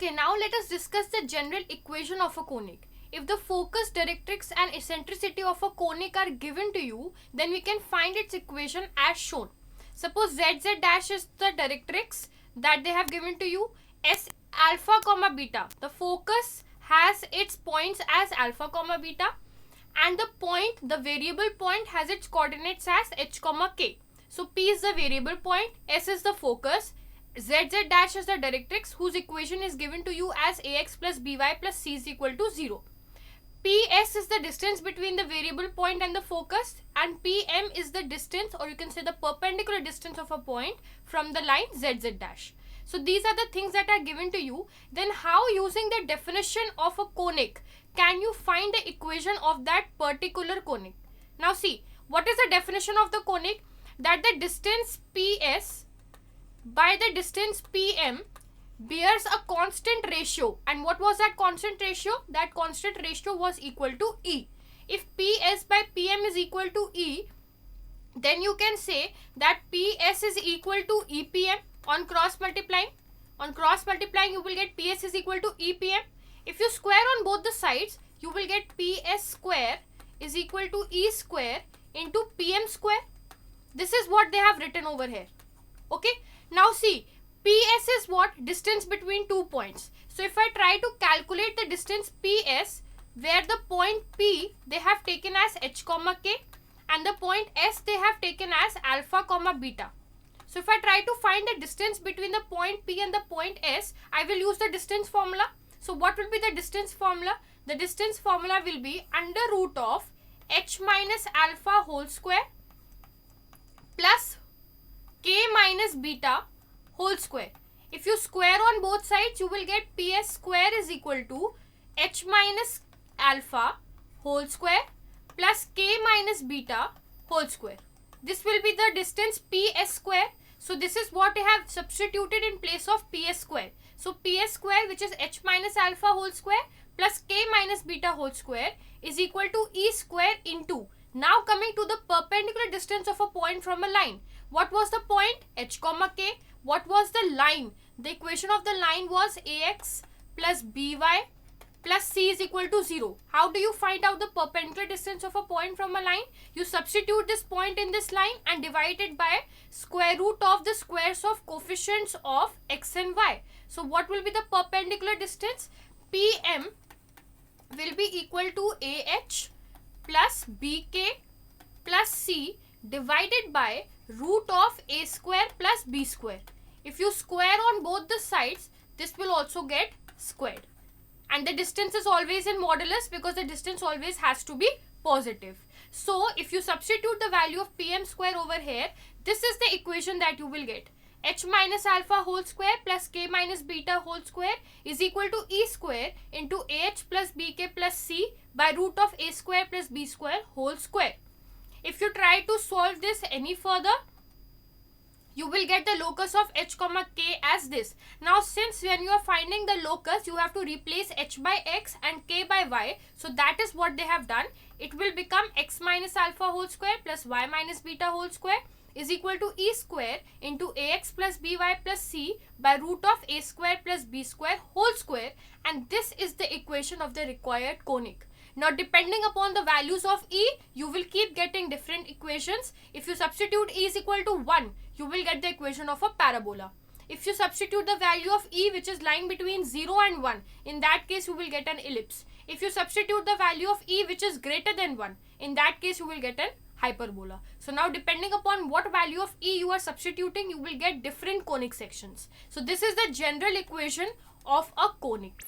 Okay, now let us discuss the general equation of a conic. If the focus, directrix and eccentricity of a conic are given to you, then we can find its equation as shown. Suppose ZZ dash is the directrix that they have given to you, S alpha comma beta. The focus has its points as alpha comma beta, and the variable point has its coordinates as h comma k. So P is the variable point, S is the focus, ZZ dash is the directrix whose equation is given to you as ax plus by plus c is equal to 0. PS is the distance between the variable point and the focus, and PM is the distance, or you can say the perpendicular distance of a point from the line ZZ dash. So these are the things that are given to you. Then how, using the definition of a conic, can you find the equation of that particular conic? Now see, what is the definition of the conic? That the distance PS by the distance PM bears a constant ratio. And what was that constant ratio? That constant ratio was equal to E. If PS by PM is equal to E, then you can say that PS is equal to EPM on cross multiplying. On cross multiplying, you will get PS is equal to EPM. If you square on both the sides, you will get PS square is equal to E square into PM square. This is what they have written over here. Okay. Now see, PS is what? Distance between 2 points. So if I try to calculate the distance PS, where the point P they have taken as h comma k and the point S they have taken as alpha comma beta. So if I try to find the distance between the point P and the point S, I will use the distance formula. So what will be the distance formula? The distance formula will be under root of h minus alpha whole square plus k minus beta whole square. If you square on both sides, you will get PS square is equal to h minus alpha whole square plus k minus beta whole square. This will be the distance PS square. So this is what I have substituted in place of PS square. So PS square, which is h minus alpha whole square plus k minus beta whole square, is equal to E square into. Now coming to the perpendicular distance of a point from a line. What was the point? H comma k. What was the line? The equation of the line was ax plus by plus c is equal to 0. How do you find out the perpendicular distance of a point from a line? You substitute this point in this line and divide it by square root of the squares of coefficients of x and y. So what will be the perpendicular distance? PM will be equal to AH plus BK plus C divided by root of A square plus B square. If you square on both the sides, this will also get squared. And the distance is always in modulus because the distance always has to be positive. So if you substitute the value of PM square over here, this is the equation that you will get. H minus alpha whole square plus K minus beta whole square is equal to E square into AH plus BK plus C by root of A square plus B square whole square. If you try to solve this any further, you will get the locus of h comma k as this. Now since when you are finding the locus, you have to replace h by x and k by y. So that is what they have done. It will become x minus alpha whole square plus y minus beta whole square is equal to E square into ax plus by plus c by root of a square plus b square whole square, and this is the equation of the required conic. Now depending upon the values of E, you will keep getting different equations. If you substitute E is equal to 1, you will get the equation of a parabola. If you substitute the value of E, which is lying between 0 and 1, in that case you will get an ellipse. If you substitute the value of E, which is greater than 1, in that case you will get an hyperbola. So now depending upon what value of E you are substituting, you will get different conic sections. So this is the general equation of a conic.